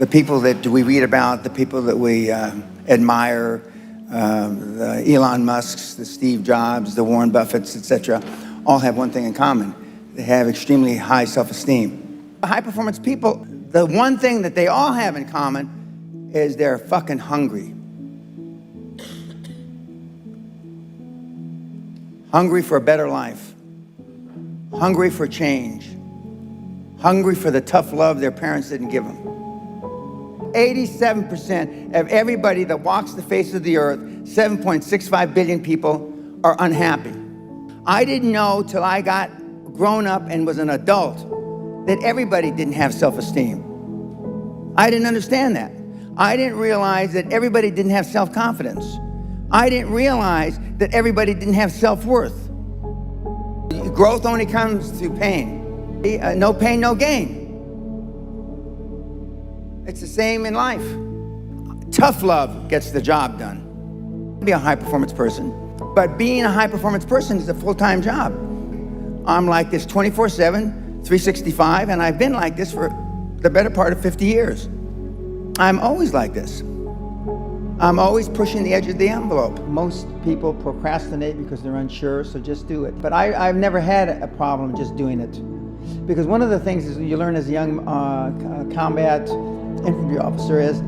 The people that we read about, the people that we admire, the Elon Musks, the Steve Jobs, the Warren Buffetts, etc., all have one thing in common. They have extremely high self-esteem. High-performance people, the one thing that they all have in common is they're fucking hungry. Hungry for a better life. Hungry for change. Hungry for the tough love their parents didn't give them. 87% of everybody that walks the face of the earth, 7.65 billion people, are unhappy. I didn't know till I got grown up and was an adult that everybody didn't have self-esteem. I didn't understand that. I didn't realize that everybody didn't have self-confidence. I didn't realize that everybody didn't have self-worth. Growth only comes through pain. No pain, no gain. It's the same in life. Tough love gets the job done. Be a high-performance person, but being a high-performance person is a full-time job. I'm like this 24/7, 365, and I've been like this for the better part of 50 years. I'm always like this. I'm always pushing the edge of the envelope. Most people procrastinate because they're unsure, so just do it. But I've never had a problem just doing it. Because one of the things is you learn as a young combat infantry officer is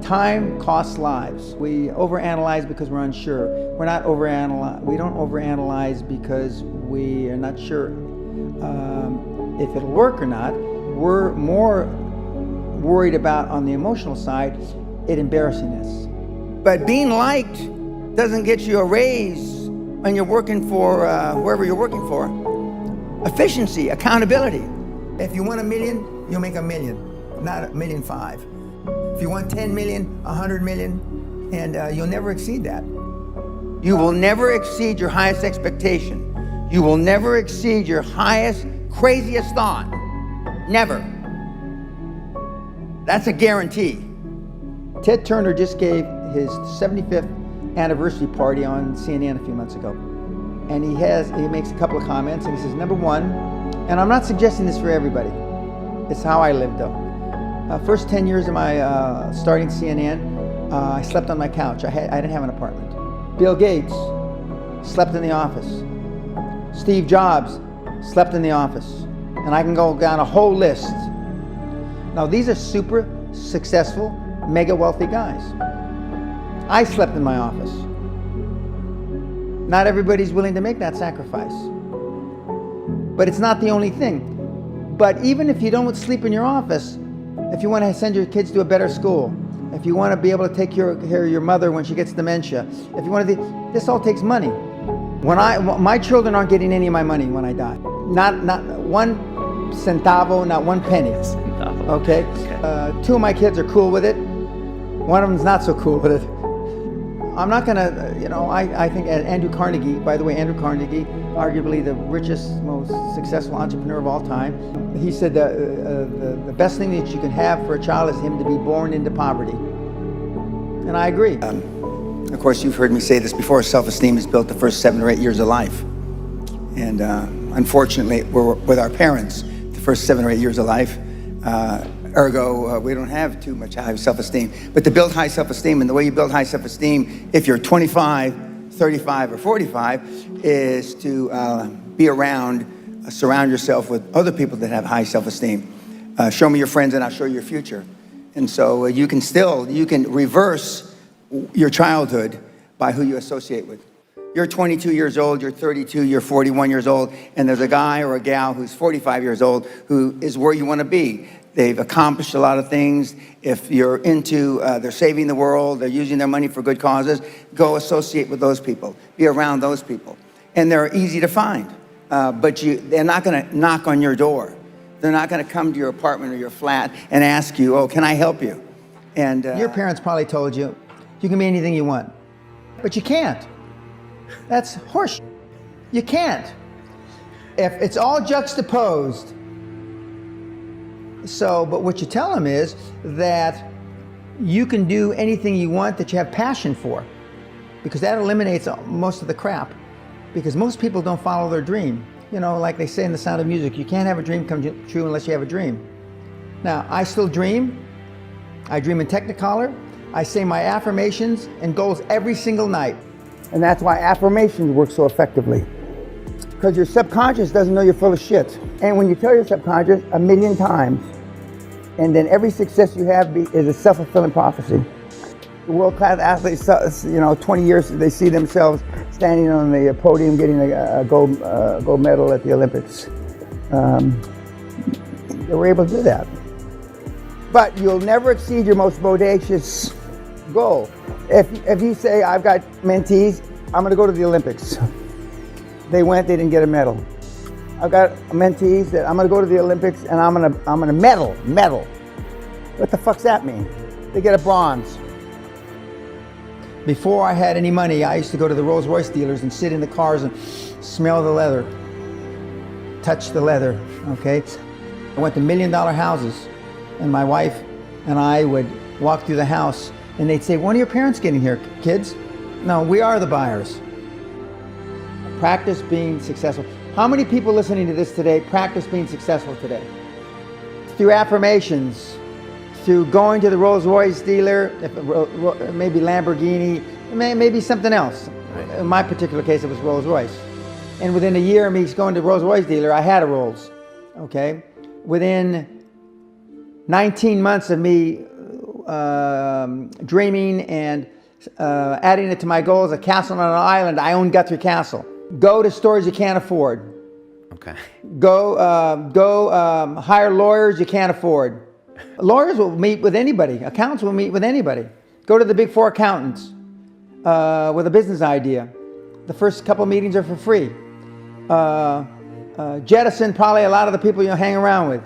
time costs lives. We overanalyze because we're unsure. We don't overanalyze because we are not sure if it'll work or not. We're more worried about, on the emotional side, it embarrassing us. But being liked doesn't get you a raise when you're working for wherever you're working for. Efficiency, accountability. If you want $1 million, you'll make $1 million, not $1.5 million. If you want 10 million, 100 million, and you'll never exceed that. You will never exceed your highest expectation. You will never exceed your highest, craziest thought. Never. That's a guarantee. Ted Turner just gave his 75th anniversary party on CNN a few months ago. And he makes a couple of comments, and he says, number one, and I'm not suggesting this for everybody, it's how I lived though. First 10 years of my starting CNN, I slept on my couch. I didn't have an apartment. Bill Gates slept in the office. Steve Jobs slept in the office. And I can go down a whole list. Now these are super successful, mega wealthy guys. I slept in my office. Not everybody's willing to make that sacrifice. But it's not the only thing. But even if you don't sleep in your office, if you want to send your kids to a better school, if you want to be able to take care of your mother when she gets dementia, if you want to, this all takes money. My children aren't getting any of my money when I die. Not one centavo, not one penny. Okay? Two of my kids are cool with it. One of them's not so cool with it. I'm not going to, I think Andrew Carnegie, by the way, Andrew Carnegie, arguably the richest, most successful entrepreneur of all time, he said the best thing that you can have for a child is him to be born into poverty. And I agree. Of course, you've heard me say this before, self-esteem is built the first 7 or 8 years of life. And unfortunately, we're with our parents the first 7 or 8 years of life. Ergo, we don't have too much high self-esteem. But to build high self-esteem, and the way you build high self-esteem, if you're 25, 35, or 45, is to be around, surround yourself with other people that have high self-esteem. Show me your friends and I'll show you your future. And so you can reverse your childhood by who you associate with. You're 22 years old, you're 32, you're 41 years old, and there's a guy or a gal who's 45 years old who is where you want to be. They've accomplished a lot of things. If you're into, they're saving the world, they're using their money for good causes, go associate with those people. Be around those people. And they're easy to find, but they're not going to knock on your door. They're not going to come to your apartment or your flat and ask you, oh, can I help you? And your parents probably told you, you can be anything you want, but you can't. That's horseshit. You can't. If it's all juxtaposed. So, but what you tell them is that you can do anything you want that you have passion for, because that eliminates most of the crap. Because most people don't follow their dream. Like they say in The Sound of Music, you can't have a dream come true unless you have a dream. Now, I still dream, I dream in Technicolor. I say my affirmations and goals every single night. And that's why affirmations work so effectively. Because your subconscious doesn't know you're full of shit. And when you tell your subconscious 1,000,000 times, and then every success you have is a self-fulfilling prophecy. The world-class athletes, 20 years, they see themselves standing on the podium getting a gold medal at the Olympics. They were able to do that. But you'll never exceed your most bodacious goal. If you say, I've got mentees, I'm going to go to the Olympics. They went, they didn't get a medal. I've got mentees that I'm going to go to the Olympics and I'm going to medal. What the fuck's that mean? They get a bronze. Before I had any money, I used to go to the Rolls Royce dealers and sit in the cars and smell the leather, touch the leather, okay? I went to $1 million houses, and my wife and I would walk through the house and they'd say, when are your parents getting here, kids? No, we are the buyers. Practice being successful. How many people listening to this today practice being successful today? Through affirmations, through going to the Rolls Royce dealer, maybe Lamborghini, maybe something else. Right. In my particular case, it was Rolls Royce. And within a year of me going to the Rolls Royce dealer, I had a Rolls, okay? Within 19 months of me dreaming and adding it to my goals, a castle on an island, I own Guthrie Castle. Go to stores you can't afford. Okay. Go hire lawyers you can't afford. Lawyers will meet with anybody. Accountants will meet with anybody. Go to the big 4 accountants with a business idea. The first couple meetings are for free. Jettison probably a lot of the people you hang around with.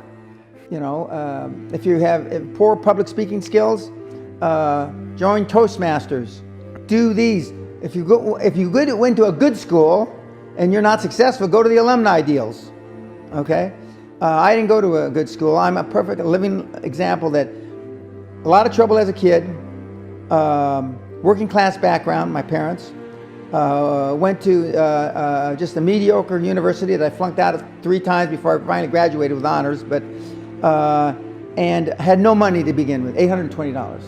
If you have poor public speaking skills, join Toastmasters. Do these. If you went to a good school and you're not successful, go to the alumni deals. Okay. I didn't go to a good school. I'm a perfect living example that a lot of trouble as a kid, working class background, my parents, went to just a mediocre university that I flunked out of 3 times before I finally graduated with honors, and had no money to begin with, $820.